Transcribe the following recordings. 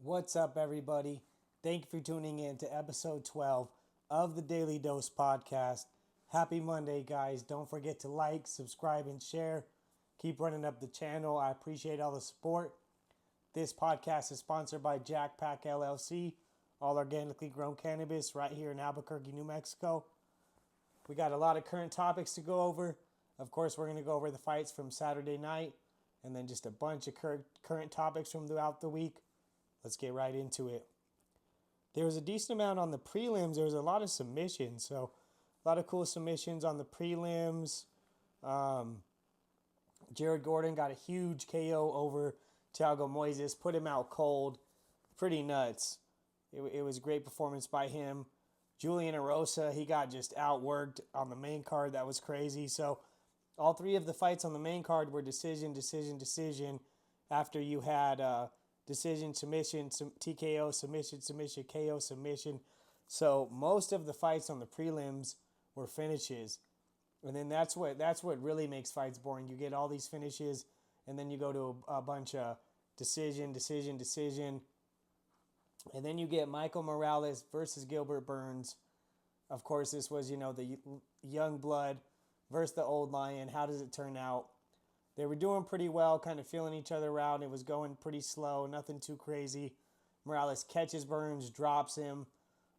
What's up, everybody? Thank you for tuning in to episode 12 of the Daily Dose podcast. Happy Monday, guys. Don't forget to like, subscribe, and share. Keep running up the channel. I appreciate all the support. This podcast is sponsored by Jack Pack LLC, all organically grown cannabis right here in Albuquerque, New Mexico. We got a lot of current topics to go over. Of course, we're going to go over the fights from Saturday night and then just a bunch of current topics from throughout the week. Let's get right into it. There was a decent amount on the prelims. There was a lot of submissions, so a lot of cool submissions on the prelims. Jared Gordon got a huge KO over Thiago Moises, put him out cold. Pretty nuts. It was a great performance by him. Julian Erosa, he got just outworked on the main card. That was crazy. So all three of the fights on the main card were decision after you had decision, submission, TKO, submission, KO, submission. So most of the fights on the prelims were finishes. And then that's what really makes fights boring. You get all these finishes, and then you go to a bunch of decision. And then you get Michael Morales versus Gilbert Burns. Of course, this was, the young blood versus the old lion. How does it turn out? They were doing pretty well, kind of feeling each other out. It was going pretty slow, nothing too crazy. Morales catches Burns, drops him,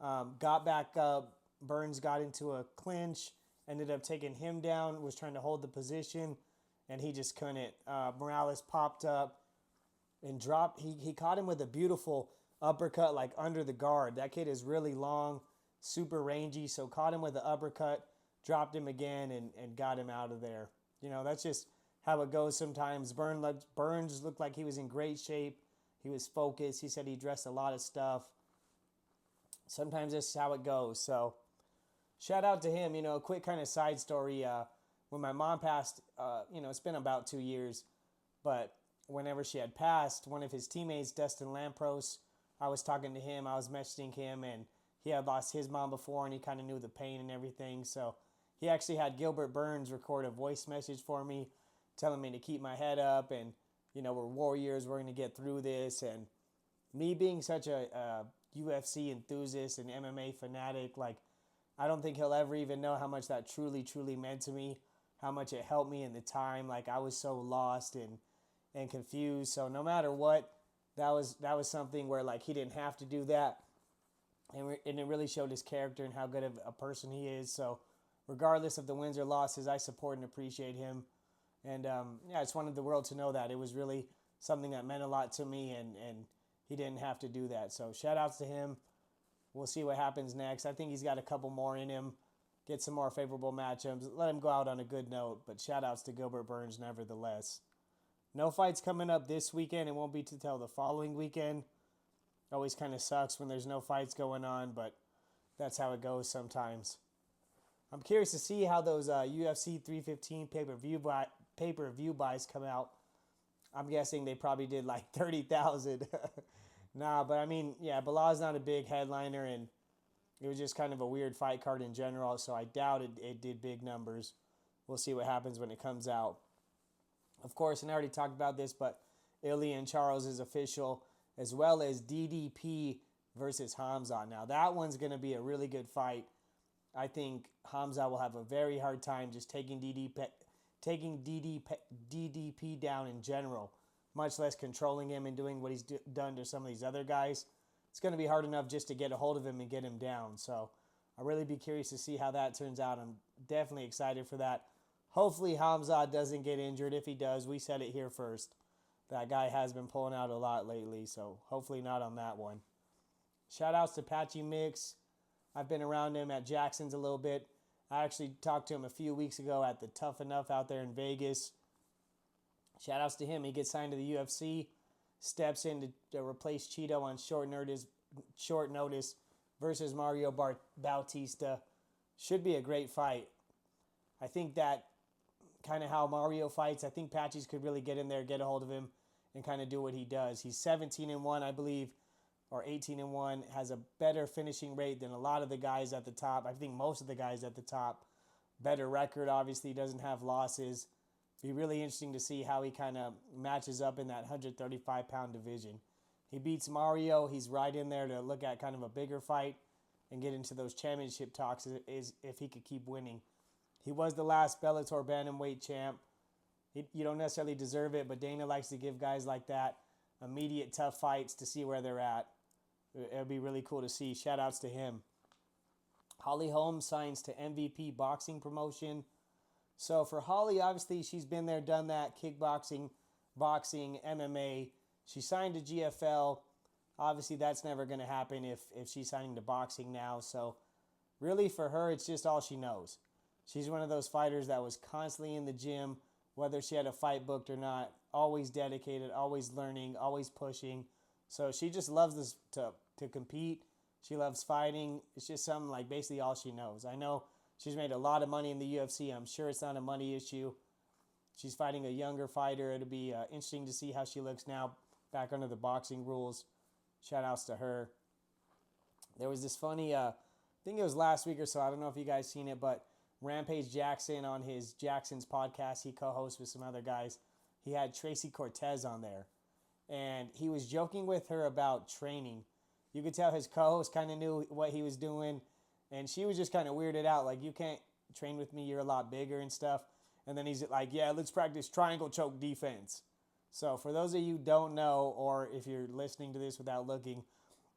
got back up. Burns got into a clinch, ended up taking him down, was trying to hold the position, and he just couldn't. Morales popped up and dropped. He caught him with a beautiful uppercut, like under the guard. That kid is really long, super rangy, so caught him with the uppercut, dropped him again, and got him out of there. That's just how it goes sometimes. Burns looked like he was in great shape. He was focused. He said he addressed a lot of stuff. Sometimes this is how it goes. So shout out to him. A quick kind of side story. When my mom passed, it's been about 2 years, but whenever she had passed, one of his teammates, Dustin Lampros, I was talking to him. I was messaging him, and he had lost his mom before, and he kind of knew the pain and everything. So he actually had Gilbert Burns record a voice message for me, telling me to keep my head up, and we're warriors, we're going to get through this. And me being such a UFC enthusiast and MMA fanatic, like, I don't think he'll ever even know how much that truly meant to me, how much it helped me in the time. Like, I was so lost and confused. So no matter what, that was something where, like, he didn't have to do that, and it really showed his character and how good of a person he is. So regardless of the wins or losses, I support and appreciate him. And I just wanted the world to know that. It was really something that meant a lot to me, and he didn't have to do that. So shout outs to him. We'll see what happens next. I think he's got a couple more in him. Get some more favorable matchups. Let him go out on a good note. But shout outs to Gilbert Burns nevertheless. No fights coming up this weekend. It won't be till the following weekend. Always kind of sucks when there's no fights going on, but that's how it goes sometimes. I'm curious to see how those UFC 315 pay-per-view buys come out. I'm guessing they probably did like 30,000. Nah, but I mean, yeah, Bilal's not a big headliner, and it was just kind of a weird fight card in general, so I doubt it did big numbers. We'll see what happens when it comes out. Of course, and I already talked about this, but Ilya and Charles is official, as well as DDP versus Hamza. Now, that one's going to be a really good fight. I think Hamza will have a very hard time just taking DDP down in general, much less controlling him and doing what he's done to some of these other guys. It's going to be hard enough just to get a hold of him and get him down. So I'll really be curious to see how that turns out. I'm definitely excited for that. Hopefully Hamza doesn't get injured. If he does, we said it here first. That guy has been pulling out a lot lately, so hopefully not on that one. Shout outs to Patchy Mix. I've been around him at Jackson's a little bit. I actually talked to him a few weeks ago at the Tough Enough out there in Vegas. Shout outs to him. He gets signed to the UFC, steps in to replace Cheeto on short notice versus Mario Bautista. Should be a great fight. I think that kind of how Mario fights, I think Patchy's could really get in there, get a hold of him, and kind of do what he does. He's 17-1, I believe, or 18-1, has a better finishing rate than a lot of the guys at the top. I think most of the guys at the top. Better record, obviously, doesn't have losses. Be really interesting to see how he kind of matches up in that 135-pound division. He beats Mario. He's right in there to look at kind of a bigger fight and get into those championship talks is if he could keep winning. He was the last Bellator bantamweight champ. You don't necessarily deserve it, but Dana likes to give guys like that immediate tough fights to see where they're at. It would be really cool to see. Shout outs to him. Holly Holm signs to MVP Boxing Promotion. So for Holly, obviously, she's been there, done that, kickboxing, boxing, MMA. She signed to GFL. Obviously, that's never going to happen if she's signing to boxing now. So really for her, it's just all she knows. She's one of those fighters that was constantly in the gym, whether she had a fight booked or not, always dedicated, always learning, always pushing. So she just loves this to compete. She loves fighting. It's just something like basically all she knows. I know she's made a lot of money in the UFC. I'm sure it's not a money issue. She's fighting a younger fighter. It'll be interesting to see how she looks now back under the boxing rules. Shout outs to her. There was this funny, I think it was last week or so. I don't know if you guys seen it, but Rampage Jackson on his Jackson's podcast, he co-hosts with some other guys. He had Tracy Cortez on there. And he was joking with her about training. You could tell his co-host kind of knew what he was doing. And she was just kind of weirded out. Like, you can't train with me. You're a lot bigger and stuff. And then he's like, yeah, let's practice triangle choke defense. So for those of you who don't know, or if you're listening to this without looking,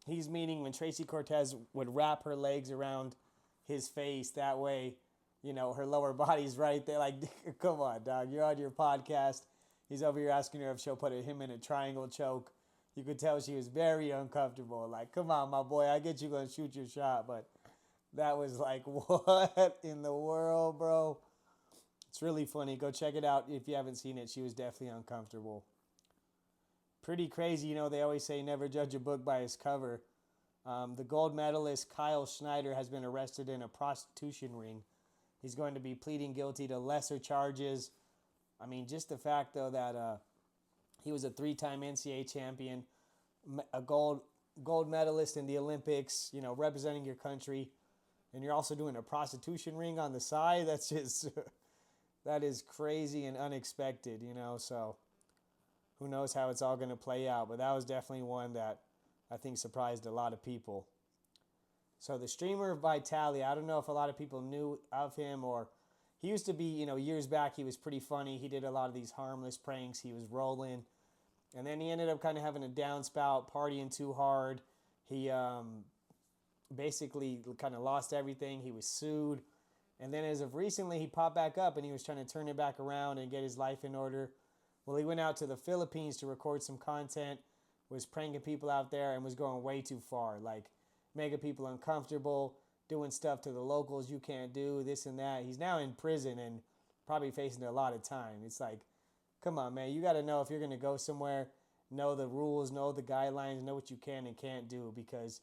he's meaning when Tracy Cortez would wrap her legs around his face. That way, you know, her lower body's right there. Like, come on, dog. You're on your podcast. He's over here asking her if she'll put him in a triangle choke. You could tell she was very uncomfortable. Like, come on, my boy. I get you going to shoot your shot. But that was like, what in the world, bro? It's really funny. Go check it out if you haven't seen it. She was definitely uncomfortable. Pretty crazy. You know, they always say never judge a book by its cover. The gold medalist Kyle Schneider has been arrested in a prostitution ring. He's going to be pleading guilty to lesser charges. I mean, just the fact, though, that he was a 3-time NCAA champion, a gold medalist in the Olympics, you know, representing your country, and you're also doing a prostitution ring on the side. That's just, that is crazy and unexpected, you know, so who knows how it's all going to play out. But that was definitely one that I think surprised a lot of people. So the streamer Vitaly, I don't know if a lot of people knew of him, or he used to be, you know, years back, he was pretty funny. He did a lot of these harmless pranks. He was rolling. And then he ended up kind of having a downspout, partying too hard. He basically kind of lost everything. He was sued. And then as of recently, he popped back up and he was trying to turn it back around and get his life in order. Well, he went out to the Philippines to record some content, was pranking people out there, and was going way too far. Like, making people uncomfortable, doing stuff to the locals you can't do, this and that. He's now in prison and probably facing a lot of time. It's like, come on, man. You got to know if you're going to go somewhere, know the rules, know the guidelines, know what you can and can't do, because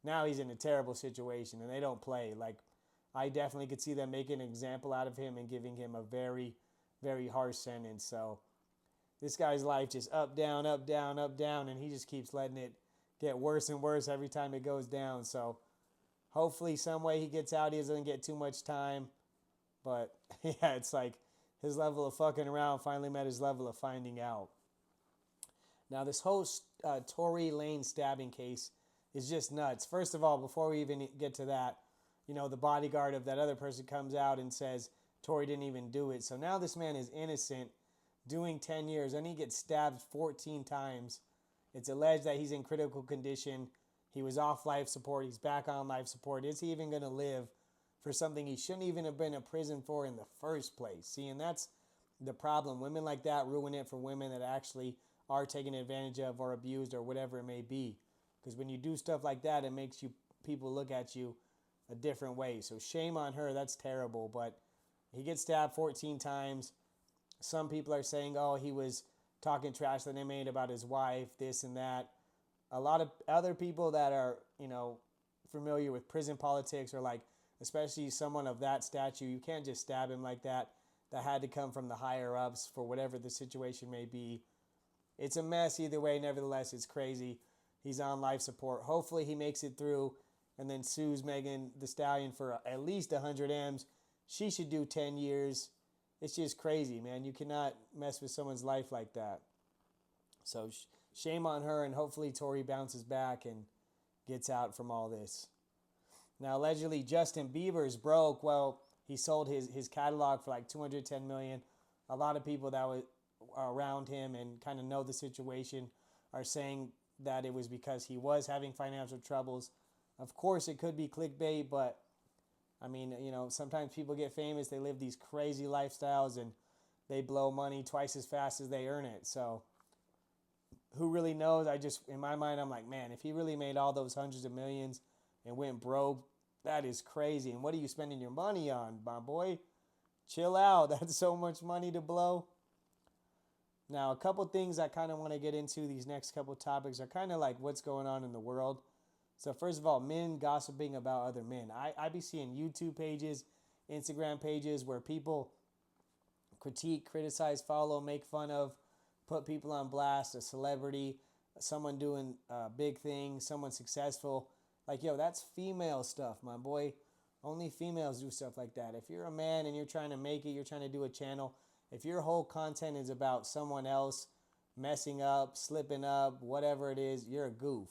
now he's in a terrible situation and they don't play. Like, I definitely could see them making an example out of him and giving him a very, very harsh sentence. So this guy's life just up, down, up, down, up, down, and he just keeps letting it get worse and worse every time it goes down. So hopefully some way he gets out. He doesn't get too much time. But yeah, it's like his level of fucking around finally met his level of finding out. Now this whole Tory Lanez stabbing case is just nuts. First of all, before we even get to that, you know, the bodyguard of that other person comes out and says Tory didn't even do it. So now this man is innocent, doing 10 years, and he gets stabbed 14 times. It's alleged that he's in critical condition. He was off life support. He's back on life support. Is he even going to live for something he shouldn't even have been in prison for in the first place? See, and that's the problem. Women like that ruin it for women that actually are taken advantage of or abused or whatever it may be. Because when you do stuff like that, it makes people look at you a different way. So shame on her. That's terrible. But he gets stabbed 14 times. Some people are saying, oh, he was talking trash that they made about his wife, this and that. A lot of other people that are, you know, familiar with prison politics are like, especially someone of that stature, you can't just stab him like that. That had to come from the higher ups for whatever the situation may be. It's a mess either way. Nevertheless, it's crazy. He's on life support. Hopefully he makes it through and then sues Megan Thee Stallion for at least 100 M's. She should do 10 years. It's just crazy, man. You cannot mess with someone's life like that. So shame on her, and hopefully Tory bounces back and gets out from all this. Now, allegedly, Justin Bieber's broke. Well, he sold his catalog for like $210 million. A lot of people that were around him and kind of know the situation are saying that it was because he was having financial troubles. Of course, it could be clickbait, but I mean, sometimes people get famous, they live these crazy lifestyles, and they blow money twice as fast as they earn it. So who really knows? In my mind, I'm like, man, if he really made all those hundreds of millions and went broke, that is crazy. And what are you spending your money on, my boy? Chill out. That's so much money to blow. Now, a couple things I kind of want to get into. These next couple topics are kind of like what's going on in the world. So first of all, men gossiping about other men. I be seeing YouTube pages, Instagram pages where people critique, criticize, follow, make fun of, put people on blast, a celebrity, someone doing a big thing, someone successful. Like, yo, that's female stuff, my boy. Only females do stuff like that. If you're a man and you're trying to make it, you're trying to do a channel, if your whole content is about someone else messing up, slipping up, whatever it is, you're a goof.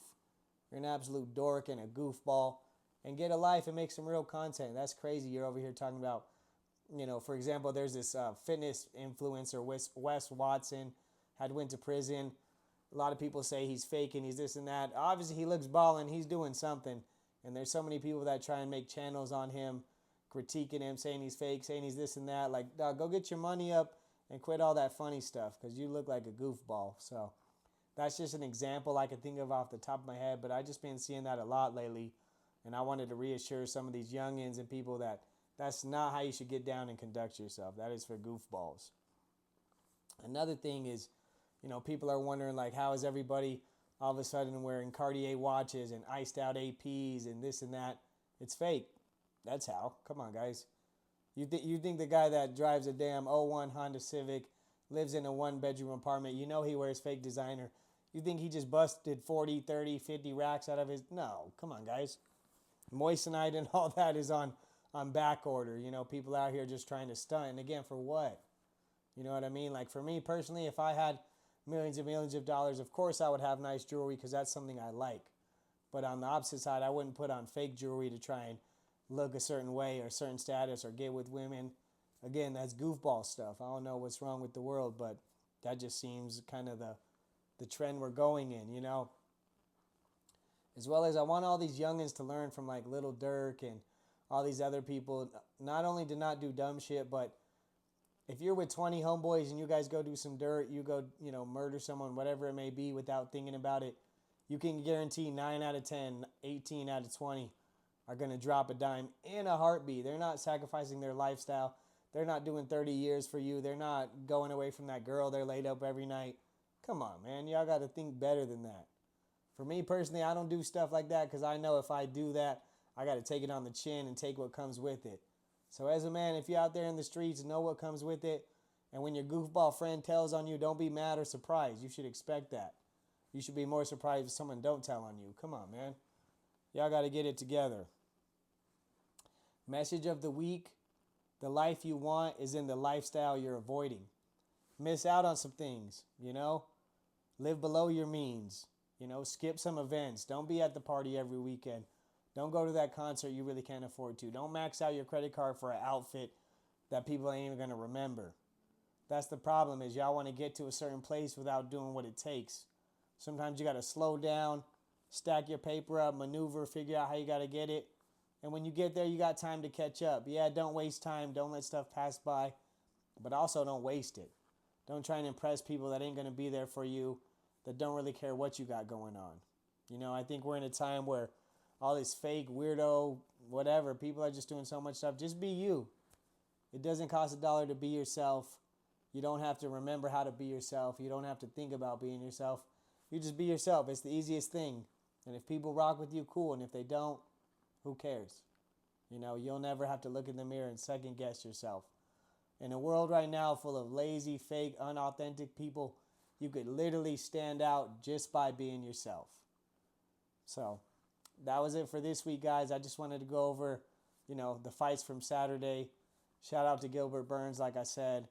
You're an absolute dork and a goofball. And get a life and make some real content. That's crazy. You're over here talking about, for example, there's this fitness influencer, Wes Watson, went to prison. A lot of people say he's faking, he's this and that. Obviously, he looks ballin', he's doing something. And there's so many people that try and make channels on him, critiquing him, saying he's fake, saying he's this and that. Like, dog, go get your money up and quit all that funny stuff because you look like a goofball. So that's just an example I can think of off the top of my head, but I just been seeing that a lot lately. And I wanted to reassure some of these youngins and people that that's not how you should get down and conduct yourself. That is for goofballs. Another thing is, people are wondering, like, how is everybody all of a sudden wearing Cartier watches and iced out APs and this and that? It's fake. That's how. Come on, guys. You think the guy that drives a damn '01 Honda Civic, lives in a one-bedroom apartment, he wears fake designer. You think he just busted 40, 30, 50 racks out of his? No. Come on, guys. Moissanite and all that is on back order. People out here just trying to stunt. And again, for what? You know what I mean? Like, for me personally, if I had millions and millions of dollars, of course I would have nice jewelry because that's something I like. But on the opposite side, I wouldn't put on fake jewelry to try and look a certain way or a certain status or get with women. Again, that's goofball stuff. I don't know what's wrong with the world, but that just seems kind of the trend we're going in, As well as I want all these youngins to learn from like Lil Durk and all these other people, not only to not do dumb shit, but if you're with 20 homeboys and you guys go do some dirt, you go, murder someone, whatever it may be, without thinking about it, you can guarantee 9 out of 10, 18 out of 20 are going to drop a dime in a heartbeat. They're not sacrificing their lifestyle. They're not doing 30 years for you. They're not going away from that girl they're laid up every night. Come on, man. Y'all got to think better than that. For me personally, I don't do stuff like that because I know if I do that, I got to take it on the chin and take what comes with it. So as a man, if you're out there in the streets, know what comes with it. And when your goofball friend tells on you, don't be mad or surprised. You should expect that. You should be more surprised if someone don't tell on you. Come on, man. Y'all got to get it together. Message of the week. The life you want is in the lifestyle you're avoiding. Miss out on some things, Live below your means. Skip some events. Don't be at the party every weekend. Don't go to that concert you really can't afford to. Don't max out your credit card for an outfit that people ain't even going to remember. That's the problem is y'all want to get to a certain place without doing what it takes. Sometimes you got to slow down, stack your paper up, maneuver, figure out how you got to get it. And when you get there, you got time to catch up. Yeah, don't waste time. Don't let stuff pass by. But also don't waste it. Don't try and impress people that ain't going to be there for you, that don't really care what you got going on. I think we're in a time where all this fake, weirdo, whatever, people are just doing so much stuff. Just be you. It doesn't cost $1 to be yourself. You don't have to remember how to be yourself. You don't have to think about being yourself. You just be yourself. It's the easiest thing. And if people rock with you, cool. And if they don't, who cares? You'll never have to look in the mirror and second guess yourself. In a world right now full of lazy, fake, unauthentic people, you could literally stand out just by being yourself. So that was it for this week, guys. I just wanted to go over, the fights from Saturday. Shout out to Gilbert Burns, like I said.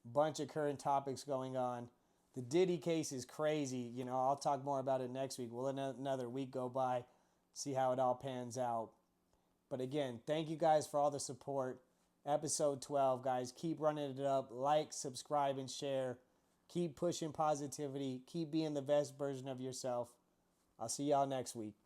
Bunch of current topics going on. The Diddy case is crazy. You know, I'll talk more about it next week. We'll let another week go by, see how it all pans out. But again, thank you guys for all the support. Episode 12, guys. Keep running it up. Like, subscribe, and share. Keep pushing positivity. Keep being the best version of yourself. I'll see y'all next week.